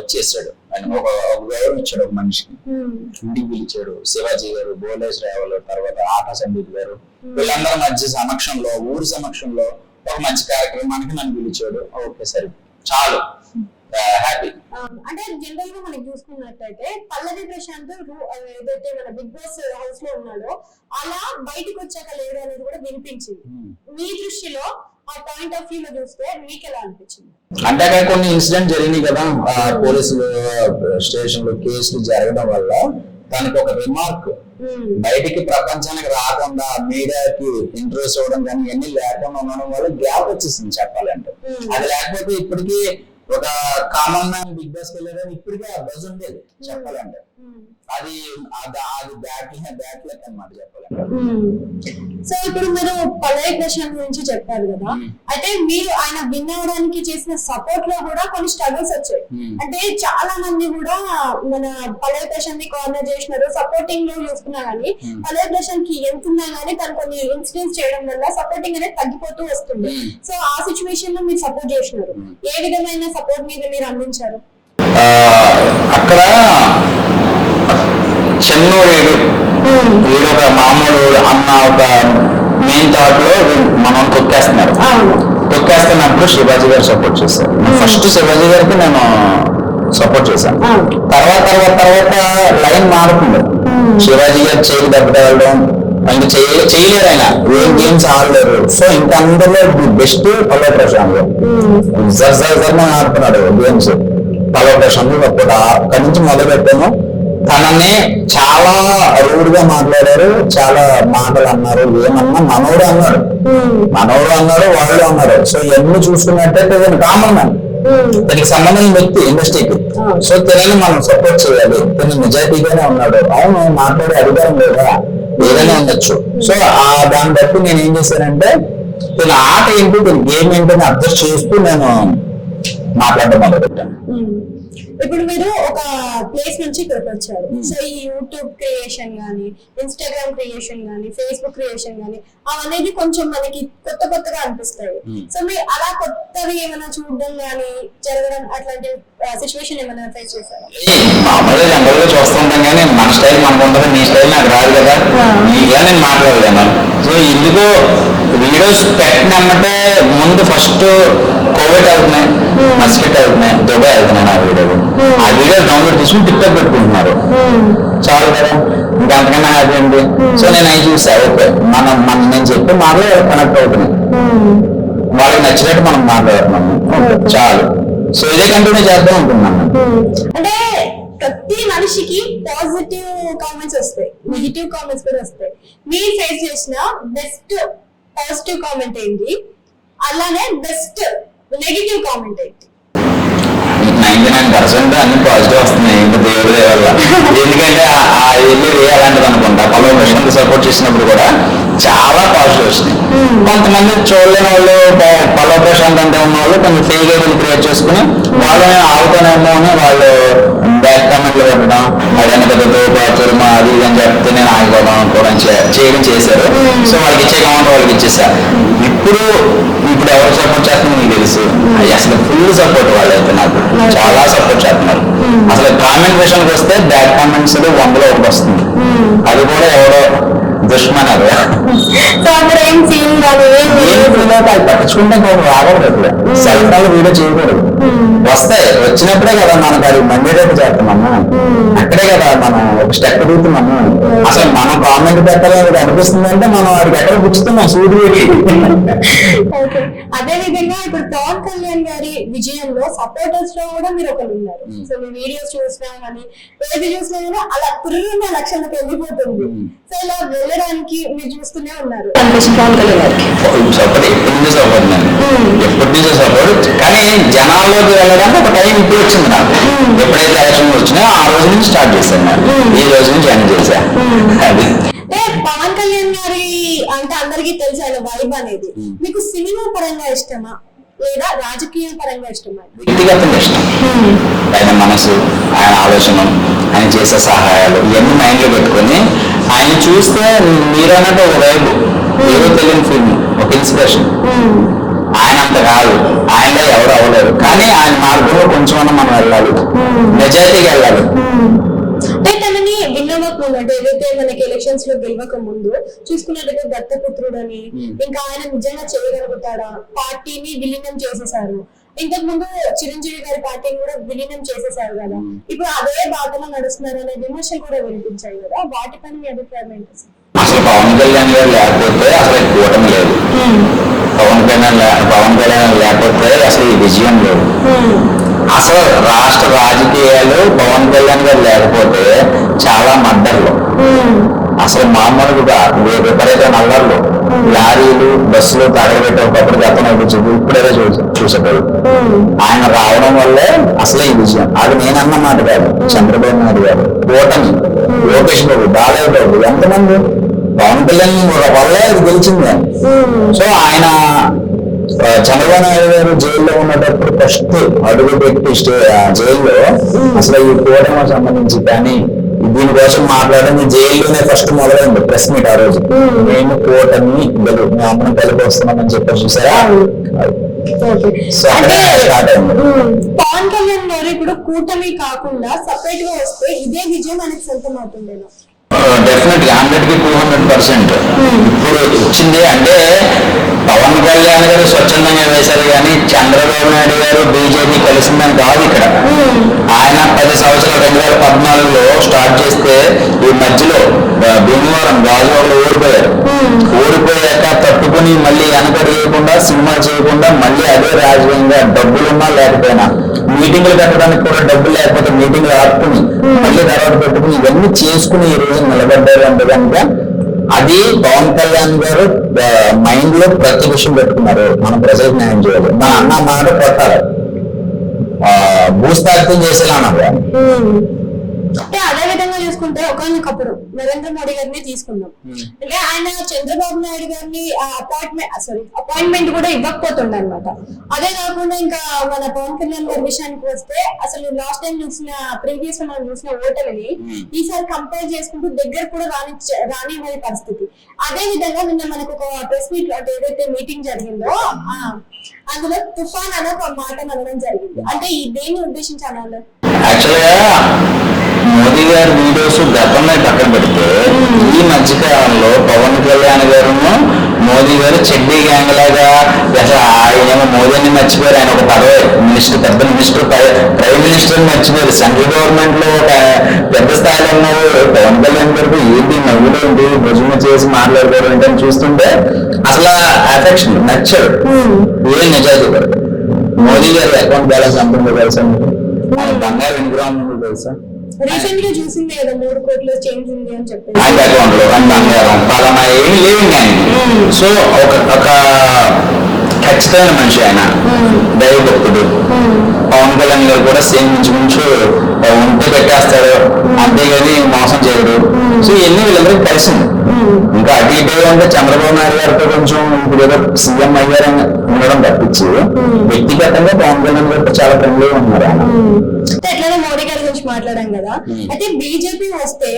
ఇచ్చేసాడు. ఆయన ఒక గౌరవం ఇచ్చాడు ఒక మనిషికి. ఇంటికి పిలిచాడు. శివాజీ గారు, బోలేష్ రావులు, తర్వాత ఆటా సందీప్ గారు, వీళ్ళందరి మధ్య సమక్షంలో, ఊరి సమక్షంలో ఒక మంచి కార్యక్రమానికి నన్ను పిలిచాడు. ఓకే సరే చాలు, హ్యాపీ. అంటే జనరల్ గా మనకి చూసుకున్నట్లయితే పల్లవి ప్రశాంత్ ఏదైతే మన బిగ్ బాస్ హౌస్ లో ఉన్నాడో అలా బయటకు వచ్చాక లేడు అనేది కూడా వినిపించింది. మీ దృష్టిలో ఆ పాయింట్ ఆఫ్ వ్యూ లో చూస్తే మీకు ఎలా అనిపించింది? అంటే కొన్ని ఇన్సిడెంట్ జరిగినాయి కదా పోలీసులు స్టేషన్ లో కేసులు జరగడం వల్ల తనకి ఒక రిమార్క్ బయటికి ప్రపంచానికి రాకుండా మీడియాకి ఇంట్రెస్ట్ అవ్వడం కానీ ఇవన్నీ లేకుండా ఉండడం వల్ల గ్యాప్ వచ్చేసింది చెప్పాలంటే. అది లేకపోతే ఇప్పటికీ ఒక కామన్ మ్యాన్ బిగ్ బాస్ కి వెళ్ళేదని ఇప్పటికే ఆ బజ్ ఉండేది చెప్పాలంటే. అది బ్యాట్ లెక్క అన్నమాట చెప్పాలంటే. సో ఇప్పుడు మీరు పల్లవి ప్రశాంత్ గురించి చెప్పారు కదా, అయితే మీరు ఆయన విన్ అవ్వడానికి చేసిన సపోర్ట్ లో కూడా కొన్ని స్ట్రగుల్స్ వచ్చాయి. అంటే చాలా మంది కూడా మన పల్లవి ప్రశాంత్ ని కార్నర్ చేసినారు, సపోర్టింగ్ లో చూసుకున్నా గానీ పల్లవి ప్రశాంత్ కి ఎంత ఉన్నా గానీ తను కొన్ని ఇన్సిడెంట్స్ చేయడం వల్ల సపోర్టింగ్ అనేది తగ్గిపోతూ వస్తుంది. సో ఆ సిచ్యువేషన్ లో మీరు సపోర్ట్ చేసినారు, ఏ విధమైన సపోర్ట్ మీద మీరు అందించారు? అక్కడ చెన్నూరు వీడు ఒక మామూలు అన్న ఒక మెయిన్ థాట్ లో మనం తొక్కేస్తున్నప్పుడు శివాజీ గారు సపోర్ట్ చేశారు. ఫస్ట్ శివాజీ గారికి నేను సపోర్ట్ చేశాను. తర్వాత లైన్ మారుతుంది. శివాజీ గారు చేయలు దెబ్బతగలడం ఇంకా చేయలేరు, ఆయన ఏం గేమ్స్ ఆడలేరు. సో ఇంకా అందరిలో బెస్ట్ పల్లవ ప్రశాంత్ ఆడుతున్నాడు గేమ్స్. పల్లవ ప్రశాంత్ అప్పుడు అక్కడి నుంచి మొదలు పెట్టాను. తనని చాలా రూడ్ గా మాట్లాడారు, చాలా మాటలు అన్నారు, ఏమన్నా మనోడు అన్నాడు, వాళ్ళు అన్నారు. సో ఇవన్నీ చూసుకున్నట్టయితే కామన్ మ్యాన్, దానికి సంబంధించిన వ్యక్తి ఇండస్ట్రీకి. సో తినని మనం సపోర్ట్ చేయాలి, తను నిజాయితీగానే ఉన్నాడు. అవును మాట్లాడే అధికారం లేదా, ఏదైనా ఉండొచ్చు. సో దాన్ని బట్టి నేను ఏం చేశానంటే తన ఆట ఏంటి, తన గేమ్ ఏంటని అబ్జర్వ్ చేస్తూ నేను మాట్లాడడం మొదలుపెట్టాను. ఇప్పుడు మీరు ఒక ప్లేస్ నుంచి ఇక్కడికి వచ్చారు. సో ఈ యూట్యూబ్ క్రియేషన్ గానీ, ఇన్స్టాగ్రామ్ క్రియేషన్ గానీ, ఫేస్బుక్ క్రియేషన్ గానీ అవనేది కొంచెం మనకి కొత్తగా అనిపిస్తాయి. సో మీరు అలా కొత్తవి ఏమైనా చూడడం గానీ జరగడం అట్లాంటి సిచ్యువేషన్ ఏమైనా ఫేస్ చేశారా? మామూలుగా జనరల్ గా చూస్తుంటాం కానీ మన స్టైల్ మనకు ఉంటుంది, నీ స్టైల్ నాకు రాదు కదా, ఇలా నేను మాట్లాడలేను. సో ఎందుకో వీడియోస్ పెట్టినమ్మంటే ముందు ఫస్ట్ కోవిడ్ అవుతున్నాయి, మస్కిట్ అవుతున్నాయి, దుబాయ్ అవుతున్నాయి నా వీడియోలు. ఆ వీడియో డౌన్లోడ్ తీసుకుని టిక్ టాక్ పెట్టుకుంటున్నారు. చాలు కదా, ఇంకా అంతకన్నా హ్యాపీ ఉంది. సో నేను అవి చూసా, ఓకే మనం నేను చెప్పి మాటలు కనెక్ట్ అవుతున్నాయి, వాళ్ళకి నచ్చినట్టు మనం మాట్లాడుతున్నాము, చాలు. సో ఇదే కంటిన్యూ చేద్దాం అనుకున్నాను. అంటే ప్రతి మనిషికి పాజిటివ్ కామెంట్స్ వస్తాయి, నెగిటివ్ కామెంట్స్ కూడా వస్తాయి. మీరు ఫేస్ చేసిన బెస్ట్ పాజిటివ్ కామెంట్ ఏంటి, అలానే బెస్ట్ నెగిటివ్ కామెంట్ ఏంటి? 99% అన్ని పాజిటివ్ వస్తున్నాయి ఇంకా దేవుడి వల్ల. ఎందుకంటే ఆ ఇల్లు వేయాలంటది అనుకుంటా, పలు ప్రశ్నలు సపోర్ట్ చేసినప్పుడు కూడా చాలా పాజిటివ్ వచ్చినాయి. కొంతమంది చూడలేని వాళ్ళు, పలు ప్రశాంత్ అంటే ఉన్న వాళ్ళు కొంచెం ఫేక్ ఐడీలు క్రియేట్ చేసుకుని వాళ్ళని ఆగుతానేమో అని వాళ్ళు బ్యాక్ కామెంట్లు పెట్టడం, అదైనా పెద్ద తోపాచురు అది ఇది అని చెప్తే నేను ఆగిపోదాం అనుకోవడం చేయడం చేశారు. సో వాళ్ళకి ఇచ్చే కామెంట్ వాళ్ళకి ఇచ్చేసా. ఇప్పుడు ఎవరు సపోర్ట్ చేస్తున్నారు మీకు తెలుసు, అసలు ఫుల్ సపోర్ట్ వాళ్ళు అయితే నాకు చాలా సపోర్ట్ చేస్తున్నారు. అసలు కామెంట్ విషయానికి వస్తే బ్యాడ్ కామెంట్స్ 100లో ఒకటి వస్తుంది, అది కూడా ఎవరో దుష్మన్ అది పట్టించుకుంటే రాకూడదు, సెల్ఫాలు వీడియో చేయకూడదు. వస్తాయి, వచ్చినప్పుడే కదా మనకు అది మండేటట్టు చేస్తున్నాము, అక్కడే కదా మనం ఒక స్టెప్ దిగుతున్నాము. అసలు మనం కామెంట్ పెట్టాలని అనిపిస్తుంది అంటే మనం వాడికి ఎక్కడ పుచ్చుతున్నాం సూర్యుడికి. అదే విధంగా ఇప్పుడు పవన్ కళ్యాణ్ గారి విజయంలో సపోర్టర్స్ లో కూడా మీరు ఒకరు ఉన్నారు. సో మీ వీడియోస్ చూసినా కానీ ఏది చూసినా కానీ అలా పురుగున్న లక్షణకు వెళ్ళిపోతుంది. సో ఇలా వెళ్ళడానికి మీరు చూస్తూనే ఉన్నారు. పవన్ కళ్యాణ్ గారికి సపోర్ట్ ఎప్పటి నుంచో సపోర్ట్, నేను ఎప్పటి నుంచో సపోర్ట్, కానీ జనాల్లోకి వెళ్ళడానికి ఒక టైం ఇప్పుడు వచ్చింది నాకు. ఎప్పుడైతే ఎలక్షన్ వచ్చినాయో ఆ రోజు నుంచి స్టార్ట్ చేశాను, నేను ఈ రోజు నుంచి జాయిన్ చేశా. అది పవన్ కళ్యాణ్ గారి అంటే అందరికీ తెలుసు ఆయన వైబ్ అనేది. మీకు సినిమా పరంగా ఇష్టమా లేదా రాజకీయ పరంగా ఇష్టమా? వ్యక్తిగతంగా ఇష్టం. ఆయన మనసు, ఆయన ఆలోచన, ఆయన చేసే సహాయాలు ఇవన్నీ మైండ్ లో పెట్టుకొని ఆయన చూస్తే మీరన్నట్టు ఒక వైబ్, ఏదో తెలియని ఫిల్మ్, ఒక ఇన్స్పిరేషన్. ఆయన అంత కాదు, ఆయనలో ఎవరు అవ్వలేరు, కానీ ఆయన మార్గంలో కొంచెం మనం వెళ్ళాలి, నిజాయితీగా వెళ్ళాలి. అంటే తనని విన్నవకుండా అంటే ఏదైతే మనకి ఎలక్షన్స్ లో గెలవక ముందు చూసుకున్నట్లయితే దత్తపుత్రుడు అని, ఇంకా ఆయన నిజంగా చేయగలుగుతాడా, పార్టీని విలీనం చేసేసారు. ఇంతకు ముందు చిరంజీవి గారి పార్టీని కూడా విలీనం చేసేసారు కదా, ఇప్పుడు అదే బాటలో నడుస్తున్నారు అనే విమర్శలు కూడా వినిపించాయి కదా, వాటిపైన మీ అభిప్రాయం ఏంటి? అసలు పవన్ కళ్యాణ్ గారు లేకపోతే అసలు కూటమి లేదు, పవన్ కళ్యాణ్ లేకపోతే అసలు ఈ విజయం లేదు. అసలు రాష్ట్ర రాజకీయాలు పవన్ కళ్యాణ్ గారు లేకపోతే చాలా మద్దర్లు, అసలు మామూలుగా విపరీతమైన అల్లర్లు, లారీలు బస్సులు తగలబెట్టే ఒకప్పుడు గతం అనిపించింది, ఇప్పుడేదో చూసేటోళ్ళు. ఆయన రావడం వల్లే అసలు ఈ విజయం. అది నేనన్న మాట కాదు, చంద్రబాబు నాయుడు గారు, కూటమి, లోకేష్ బాబు, బాలయ్య బాబు, ఎంతమంది, పవన్ కళ్యాణ్ వల్లే ఇది గెలిచింది. సో ఆయన చంద్రబాబు నాయుడు గారు జైల్లో ఉన్నప్పుడు ఫస్ట్ అడుగు పెట్టి జైల్లో అసలు ఈ కూటమికి సంబంధించి కానీ దీనికోసం మాట్లాడడం జైల్లోనే ఫస్ట్ మొదలైంది ప్రెస్ మీట్. ఆ రోజు మేము కూటమి మీ అమ్మని కలిపి వస్తున్నామని చెప్పి చూసారా, సో అక్కడే స్టార్ట్ అయింది. పవన్ కళ్యాణ్ గారు ఇప్పుడు కూటమి కాకుండా సపరేట్ గా వస్తే ఇదే విజయం మనకి సొంతం అవుతుండేనా? డెఫినెట్ గా 100కి 200%. ఇప్పుడు వచ్చింది అంటే పవన్ కళ్యాణ్ గారు స్వచ్ఛందంగా వేశారు కానీ చంద్రబాబు నాయుడు గారు బీజేపీ కలిసిందని కాదు. ఇక్కడ ఆయన 10 సంవత్సరాలు 2014లో స్టార్ట్ చేస్తే ఈ మధ్యలో భీమవరం గాజువాడలో ఓడిపోయాక తట్టుకుని మళ్ళీ వెనకడు చేయకుండా సినిమా చేయకుండా మళ్ళీ అదే రాజకీయంగా డబ్బులున్నా లేకపోయినా మీటింగ్లు పెట్టడానికి కూడా డబ్బులు లేకపోతే మీటింగ్లు ఆపుకుని మళ్ళీ తర్వాత పెట్టుకుని ఇవన్నీ చేసుకుని ఈ రోజు నిలబడ్డారు అంటే కనుక అది పవన్ కళ్యాణ్ గారు మైండ్ లో ప్రతి విషయం పెట్టుకున్నారు, మనం ప్రజలకు న్యాయం చేయాలి. మా అన్న మాట కొట్టాలి, భూస్థాపితం చేసేలా అన్నారు. అంటే అదే విధంగా చూసుకుంటే ఒకనొకప్పుడు నరేంద్ర మోడీ గారిని తీసుకుందాం. అంటే ఆయన చంద్రబాబు నాయుడు గారిని అపాయింట్మెంట్ కూడా ఇవ్వకపోతుండే అనమాట. అదే కాకుండా ఇంకా మన పవన్ కళ్యాణ్ గారి విషయానికి వస్తే అసలు లాస్ట్ టైం ప్రీవియస్ మనం చూసిన ఓటమిని ఈసారి కంపేర్ చేసుకుంటూ దగ్గర కూడా రానివ్వని పరిస్థితి. అదే విధంగా నిన్న మనకు ఒక ప్రెస్ మీట్ అంటే ఏదైతే మీటింగ్ జరిగిందో అందులో తుఫాన్ అనే ఒక మాట అనడం జరిగింది. అంటే ఈ దేన్ని ఉద్దేశించి అన్నారు? యాక్చువల్గా మోదీ గారి వీడియోస్ గతంలో పక్కన పెడితే ఈ మధ్యకాలంలో పవన్ కళ్యాణ్ గారు మోదీ గారు చెడ్డీ గ్యాంగ్ లాగా అసలు ఆయన మోదీని మర్చిపోయారు. ఆయన ఒక పదవి మినిస్టర్, పెద్ద మినిస్టర్, ప్రైమ్ మినిస్టర్ మర్చిపోయారు. సెంట్రల్ గవర్నమెంట్ లో ఒక పెద్ద స్థాయిలో ఉన్నారు. పవన్ కళ్యాణ్ గారికి ఏంటి నవ్వులు ఏంటి భుజము చేసి మాట్లాడుకోవడం ఏంటని చూస్తుంటే అసలు అఫెక్షన్ నచ్చాడు. ఏం నిజాలు మోదీ గారి అకౌంట్ బ్యాలెన్స్ ఎంత ఉందో తెలుసా? బంగారు విగ్రహం తెలుసా? రీసెంట్ గా చూసింది కదా 3 కోట్ల చేంజ్ ఉంది అని చెప్పి ఆయన అకౌంట్ లో బంగారం పలానా ఏమి లేవు. సో ఒక ఖచ్చితమైన మనిషి ఆయన, దైవభక్తుడు. పవన్ కళ్యాణ్ గారు కూడా సేమ్ ఇంచుమించు ఉంటే పెట్టేస్తాడు, అంతేగాని మోసం చేయడు. సో ఇవన్నీ వీళ్ళందరికీ కలిసింది. ఇంకా అటు ఇటు అంటే చంద్రబాబు నాయుడు గారితో కొంచెం ఇప్పుడు ఏదో సీఎం అయ్యారని ఉండడం తప్పించి వ్యక్తిగతంగా పవన్ కళ్యాణ్ గారితో చాలా ఫ్రెండ్లీగా ఉన్నారు ఆయన. ఎట్లనే మోడీ గారి గురించి మాట్లాడాం కదా. అయితే బీజేపీ వస్తే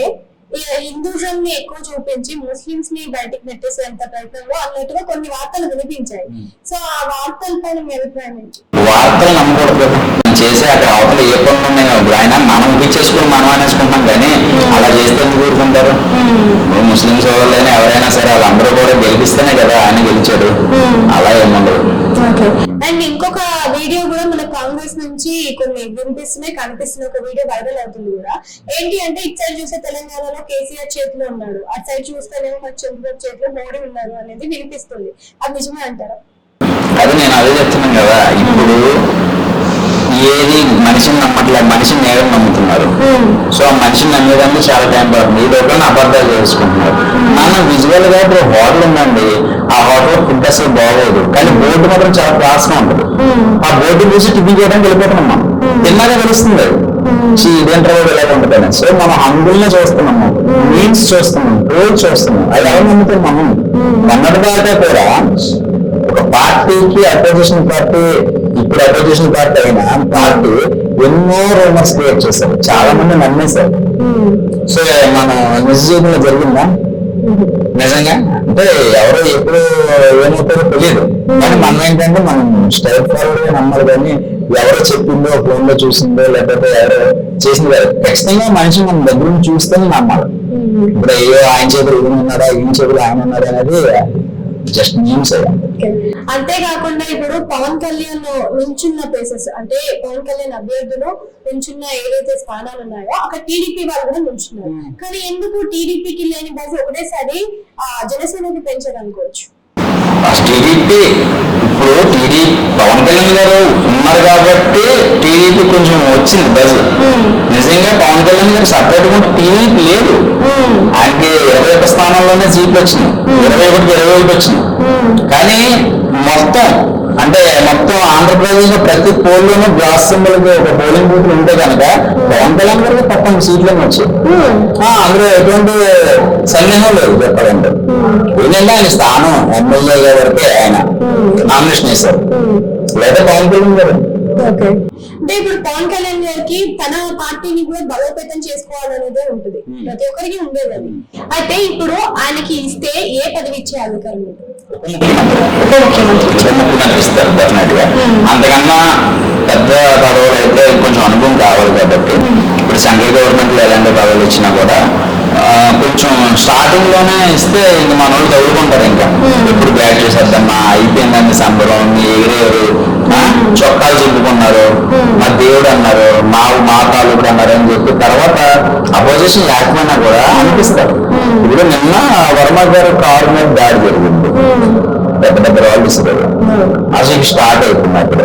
హిందూజం ని ఎక్కువ చూపించి ముస్లింస్ ని బయటకు నెట్టేసేంత ప్రయత్నంలో అన్నట్టుగా కొన్ని వార్తలు వినిపించాయి. సో ఆ వార్తలపై మీ అభిప్రాయం ఏంటి? వార్తలు నమ్మకూడదు. చేసే అక్కడ అవతల ఏ పనులు ఉన్నాయో ఇప్పుడు ఆయన మనం ఊపించేసుకుని మనం అనేసుకుంటాం, కానీ అలా చేస్తే ఎందుకు ఊరుకుంటారు? ముస్లింస్ వాళ్ళైనా ఎవరైనా సరే వాళ్ళందరూ కూడా గెలిపిస్తేనే కదా ఆయన గెలిచాడు. అలా ఏముండదు. అండ్ ఇంకొక వీడియో కూడా మన కాంగ్రెస్ నుంచి కొన్ని వినిపిస్తున్నాయి, కనిపిస్తున్నాయి. ఒక వీడియో వైరల్ అవుతుంది కూడా. ఏంటి అంటే ఇటు సైడ్ చూస్తే తెలంగాణలో కేసీఆర్ చేతిలో ఉన్నాడు, అటు సైడ్ చూస్తేనేమో మన చంద్రబాబు చేతిలో మోడీ ఉన్నారు అనేది వినిపిస్తుంది. అది నిజమే అంటారా? అది నేను అదే చెప్తున్నాను కదా. ఇప్పుడు ఏది మనిషిని నమ్మట్లేదు, మనిషిని నేరం నమ్ముతున్నారు. సో ఆ మనిషిని నమ్మేదానికి చాలా టైం పడుతుంది. ఈ లోపల అబద్ధాలు చేసుకుంటున్నారు. మనం విజువల్ గా ఇప్పుడు హోటల్ ఉందండి, ఆ హోటల్ ఫుడ్ అసలు బాగోదు, కానీ బోర్డు మాత్రం చాలా క్లాస్ గా ఉంటుంది. ఆ బోర్డు చూసి టిఫిన్ చేయడానికి వెళ్ళిపోతున్నాం. మనం తిన్నాక తెలుస్తుంది ఇదేంటో ఇలాగ ఉంటుంది. సో మనం అందులోనే చూస్తున్నాము, మీన్స్ చూస్తున్నాం, రోజు చూస్తున్నాం. అది ఎవరు నమ్ముతున్నాం? మనం మొన్నటి దాకా కూడా ఒక పార్టీకి అపోజిషన్ పార్టీ, ఇప్పుడు అపోజిషన్ పార్టీ అయిన పార్టీ ఎన్నో రూమర్స్ క్రియేట్ చేశారు, చాలా మంది నమ్మేశారు. సో మన నిజ జీవితంలో జరిగిందా? నిజంగా అంటే ఎవరో ఎప్పుడు ఏమవుతారో తెలియదు. కానీ మనం ఏంటంటే మనం స్ట్రైట్ ఫార్వర్డ్ గా నమ్మాలి, కానీ ఎవరో చెప్పిందో ఫోన్ లో చూసిందో లేకపోతే ఎవరో చేసిందో ఖచ్చితంగా మనిషి మన దగ్గర నుంచి చూస్తేనే నమ్మాలి. ఇప్పుడు అయ్యో ఆయన చేతులు ఈయన ఉన్నారా, ఈయన చేతులు ఆయన ఉన్నారా అనేది జస్ట్ నేమ్స్. అంతేకాకుండా ఇప్పుడు పవన్ కళ్యాణ్ నుంచున్న ప్లేసెస్ అంటే పవన్ కళ్యాణ్ అభ్యర్థులు నుంచున్న ఏదైతే స్థానాలు ఉన్నాయో అక్కడ టీడీపీ వాళ్ళు కూడా నుంచున్నారు. కానీ ఎందుకు టీడీపీకి లేని బస్ ఒకటేసారి జనసేనకి పెంచారు అనుకోవచ్చు? టీడీపీ ఇప్పుడు పవన్ కళ్యాణ్ గారు ఉన్నారు కాబట్టి టీడీపీ కొంచెం వచ్చింది బజ్. నిజంగా పవన్ కళ్యాణ్ గారు సపరేట్ గా టీడీపీ లేదు. ఆయనకి 21 స్థానాల్లోనే సీట్లు వచ్చినాయి, 21కి 21 వచ్చినాయి. కానీ మొత్తం ఆంధ్రప్రదేశ్ లో ప్రతి పోల్లోనూ గ్లాస్ సింబల్ కి ఒక పోలింగ్ బూత్లు ఉంటే కనుక పవన్ కళ్యాణ్ గారికి 13 సీట్లను వచ్చాయి. అందులో ఎటువంటి సందేహం లేదు చెప్పాలంటే. ఏంటంటే ఆయన స్థానం ఎమ్మెల్యేగా వరకే ఆయన నామినేషన్ వేశారు, లేదా పవన్ కళ్యాణ్ గారు. అంటే ఇప్పుడు పవన్ కళ్యాణ్ గారికి తన పార్టీని కూడా బలోపేతం చేసుకోవాలనేదే ఉంటుంది, ప్రతి ఒక్కరికి ఉండేది అది. అయితే ఇప్పుడు ఆయనకి ఇస్తే ఏ పదవి ఇచ్చే అధికారం ఉంటుంది? ఉప ముఖ్యమంత్రి ఇస్తారు డెఫినెట్ గా. అంతకన్నా పెద్ద పదవులు అయితే కొంచెం అనుభవం కావాలి కాబట్టి ఇప్పుడు సెంట్రల్ గవర్నమెంట్ లో ఎలాంటి పదవులు ఇచ్చినా కూడా కొంచెం స్టార్టింగ్ లోనే ఇస్తే ఇంక మన వాళ్ళు చదువుకుంటారు. ఇంకా ఎప్పుడు బ్యాట్ చేసేద్దమ్మా అయిపోయిందని సంబరం, ఎగిరేరు, చొక్కాలు చెప్పుకున్నారు, మా దేవుడు అన్నారు, మా తాలూకు అన్నారు అని చెప్పి తర్వాత అపోజిషన్ లేకపోయినా కూడా అనిపిస్తారు. ఇప్పుడు నిన్న వర్మ గారు కారు మీద దాడి జరిగింది, పెద్ద పెద్ద వాళ్ళు ఇస్తారు, అసలు స్టార్ట్ అవుతుంది. అప్పుడు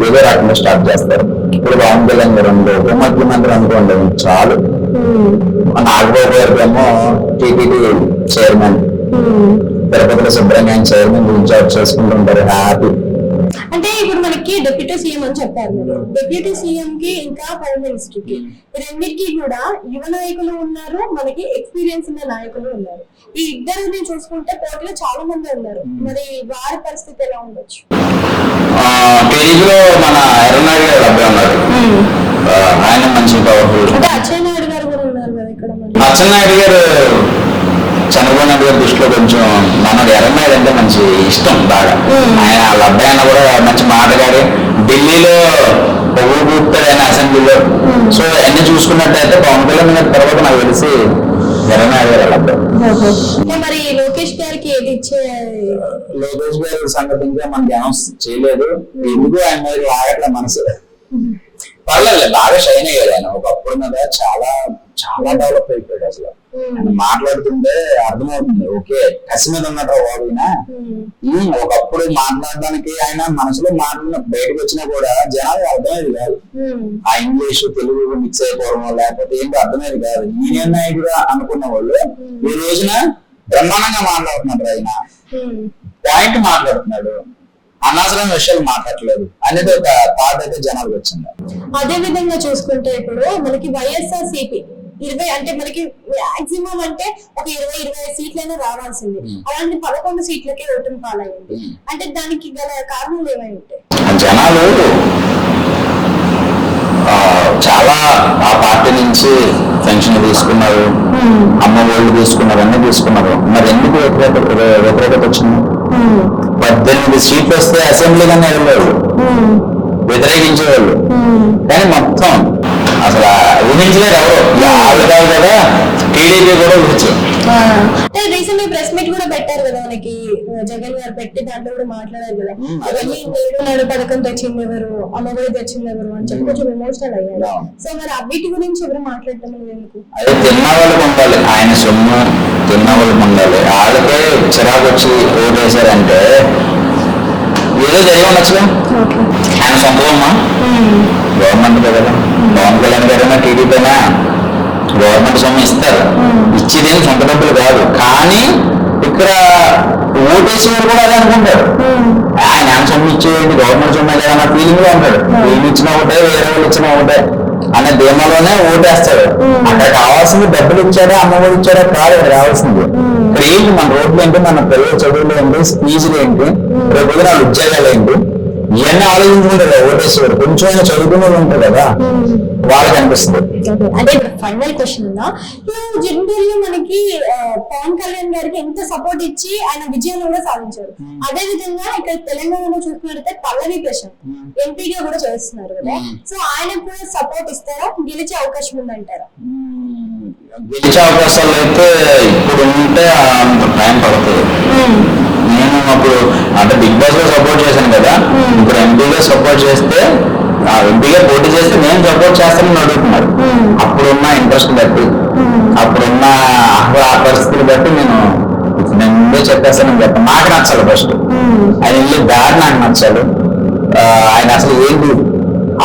ఏదో రకంగా స్టార్ట్ చేస్తారు. ఇప్పుడు పవన్ కళ్యాణ్ గారు ఉప ముఖ్యమంత్రి అనుకోండి చాలు. నాగబాబు గారికి ఏమో టీటీడీ చైర్మన్, తిరుపతిలో సుబ్రహ్మణ్యం చైర్మన్ ఇన్ఛార్జ్ చేసుకుంటుంటారు, హ్యాపీ. అంటే ఇప్పుడు మనకి డిప్యూటీ సీఎం అని చెప్పారు మీరు. డిప్యూటీ సీఎం కి ఇంకా ప్రైమ్ మినిస్టర్ కి రెండింటికి కూడా యువ నాయకులు ఉన్నారు, మనకి ఎక్స్పీరియన్స్ ఉన్న నాయకులు ఉన్నారు. ఈ ఇద్దరిని చూసుకుంటే పోటీలో చాలా మంది ఉన్నారు. మరి వారి పరిస్థితి ఎలా ఉండొచ్చు? టీడీపీలో మన ఎర్రనాయుడు గారు అబ్బాయి ఉన్నారు, ఆయన మంచి పవర్ఫుల్. అంటే అచ్చెన్నాయుడు గారు కూడా ఉన్నారు కదా ఇక్కడ. అచ్చెన్నాయుడు గారు చంద్రబాబు నాయుడు గారి దృష్టిలో కొంచెం మనకు ఎర్రనాయుడు అంటే మంచి ఇష్టం బాగా. ఆయన వాళ్ళ అబ్బాయి అన్న కూడా మంచి మాటగాడి, ఢిల్లీలో ఊపుతాడు ఆయన అసెంబ్లీలో. సో అన్ని చూసుకున్నట్టయితే పవన్ కళ్యాణ్ గారి తర్వాత నాకు తెలిసి ఎర్రనాయుడు గారు వాళ్ళ అబ్బాయి. మరి లోకేష్ గారికి ఏది ఇచ్చే? లోకేష్ గారి సంగతి ఇంకా మనకి అనౌన్స్ చేయలేదు. ఎందుకు ఆయన మీద లాగట్లే మనసు. పర్లేదు, బాగా షైన్ అయ్యాడు ఆయన. ఒకప్పుడు మీద చాలా చాలా డెవలప్ అయిపోయాడు అసలు. ఆయన మాట్లాడుతుంటే అర్థమవుతుంది, ఓకే కసి మీద ఉన్నట్టు వాడినా. ఒకప్పుడు మాట్లాడడానికి ఆయన మనసులో మాట్లాడిన బయటకు వచ్చినా కూడా జనాలు అర్థమయ్యేది కాదు. ఆ ఇంగ్లీష్ తెలుగు మిక్స్ అయిపోవడం లేకపోతే ఏంటో అర్థమయ్యేది కాదు. ఈయన నాయుడు అనుకున్న వాళ్ళు ఈ రోజున బ్రహ్మాండంగా మాట్లాడుతున్నారు. ఆయన పాయింట్ మాట్లాడుతున్నాడు, అనవసరం విషయాలు మాట్లాడలేదు అనేది ఒక థాట్ అయితే జనాలకు వచ్చింది. అదే విధంగా చూసుకుంటే ఇప్పుడు మనకి వైఎస్ఆర్ సిపి 20 అంటే మనకి మాక్సిమం అంటే ఒక 20-25 సీట్లైనా రావాల్సింది. అలాంటి 11 సీట్లకే ఓటమి పాలైంది. అంటే దానికి గల కారణాలు ఏమై ఉంటాయి? జనాలు చాలా ఆ పార్టీ నుంచి పెన్షన్ తీసుకున్నారు, అమ్మ ఒళ్ళు తీసుకున్నారు, అన్ని తీసుకున్నారు. మరి ఎందుకు వ్యతిరేకత వచ్చింది? 18 సీట్లు వస్తే అసెంబ్లీగానే వెళ్ళేవాళ్ళు, వ్యతిరేకించేవాళ్ళు. కానీ మొత్తం అసలు ఊహించలేదు ఎవరు. ఆవిడాలు కదా టీడీపీ కూడా ఊహించు. రీసెంట్ ప్రెస్ మీట్ కూడా పెట్టారు కదా మనకి, జగన్ గారు పెట్టి దాంట్లో కూడా మాట్లాడారు కదా, అవన్నీ 7 పథకం తెచ్చింది ఎవరు, అమ్మఒడి తెచ్చింది ఎవరు అని చెప్పి కొంచెం ఎమోషనల్ అయ్యారు. సో మరి వీటి గురించి ఎవరు మాట్లాడటం ఎందుకు? అదే తిన్న వాళ్ళకి ఉండాలి, ఆయన సొమ్ము తిన్న వాళ్ళకి ఉండాలి. వాళ్ళకే చిరాకు వచ్చి ఓటేశారంటే ఏదో జరిగి ఉండొచ్చుగా. ఆయన సొంతమా గవర్నమెంట్ కదా, పవన్ కళ్యాణ్ గారైనా టీడీపీనా గవర్నమెంట్ సొమ్ము ఇస్తారు. ఇచ్చేదేమి సొంత డబ్బులు కాదు. కానీ ఇక్కడ ఓటేసేవారు కూడా అదే అనుకుంటారు, ఆయన సొమ్ము ఇచ్చేది గవర్నమెంట్ సొమ్ము లేదన్న ఫీలింగ్ లో ఉంటాడు. వీళ్ళు ఇచ్చినా ఒకటే, వేరే వాళ్ళు ఇచ్చినా ఒకటే అనే ధీమాలోనే ఓటేస్తాడు. అక్కడ కావాల్సింది డబ్బులు ఇచ్చాడా, అమ్మఒడి ఇచ్చాడా కాదు ఇక్కడ రావాల్సింది. ఇక్కడ ఏంటి మన రోడ్లు ఏంటి, మన పిల్లల చదువులు ఏంటి, ఫీజులు ఏంటి, రేపు వాళ్ళ ఉద్యోగాలు ఏంటి, ఇవన్నీ ఆలోచించుకుంటారు కదా ఓటేసేవారు. కొంచెం చదువుకునే ఉంటారు కదా, వాళ్ళకి అనిపిస్తుంది. అంటే ఫైనల్ క్వశ్చన్ ఉందా, జనరల్ మనకి పవన్ కళ్యాణ్ గారికి ఎంత సపోర్ట్ ఇచ్చి ఆయన విజయం కూడా సాధించారు. అదే విధంగా ఇక్కడ తెలంగాణలో చూసుకున్నట్లయితే పల్లవి ప్రశాంత్ ఎంపీగా కూడా చేస్తున్నారు కదా. సో ఆయనకు కూడా సపోర్ట్ ఇస్తారా, గెలిచే అవకాశం ఉందంటారా? గెలిచే అవకాశాలు అయితే ఇప్పుడు ఉంటే అంత టైం పడుతుంది. నేను అప్పుడు అంటే బిగ్ బాస్ లో సపోర్ట్ చేశాను కదా, ఇప్పుడు ఎంపీగా సపోర్ట్ చేస్తే, ఎంపీగా పోటీ చేస్తే నేను సపోర్ట్ చేస్తానని అడుగుతున్నారు. అప్పుడున్న ఇంట్రెస్ట్ బట్టి, అప్పుడున్న ఆ పరిస్థితులు బట్టి నేను ముందే చెప్పేస్తానని చెప్పాను. నాకు నచ్చాలి ఫస్ట్ ఆయన వెళ్ళే దారి నాకు నచ్చాలి. ఆయన అసలు ఏంటి,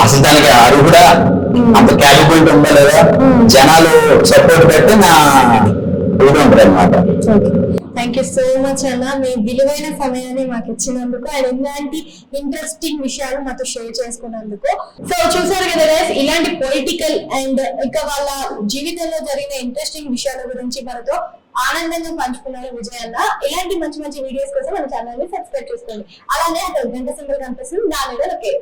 అసలు దానికి అర్హుడా, అంత క్యాపబిలిటీ ఉందా లేదా, జనాలు సపోర్ట్ పెట్టి నా ఇది ఉంటుంది అనమాట. థ్యాంక్ యూ సో మచ్ అన్న, మీ విలువైన సమయాన్ని మాకు ఇచ్చినందుకు అండ్ ఇలాంటి ఇంట్రెస్టింగ్ విషయాలు మాతో షేర్ చేసుకున్నందుకు. సో చూసారు కదా గైస్, ఇలాంటి పొలిటికల్ అండ్ ఇంకా వాళ్ళ జీవితంలో జరిగిన ఇంట్రెస్టింగ్ విషయాల గురించి మనతో ఆనందంగా పంచుకున్నారు విజయ్ అన్న. ఇలాంటి మంచి మంచి వీడియోస్ కోసం మన ఛానల్ ని సబ్స్క్రైబ్ చేసుకోండి. అలానే అక్కడ గంట సింబల్ కనిపిస్తుంది, దాని మీద ఓకే.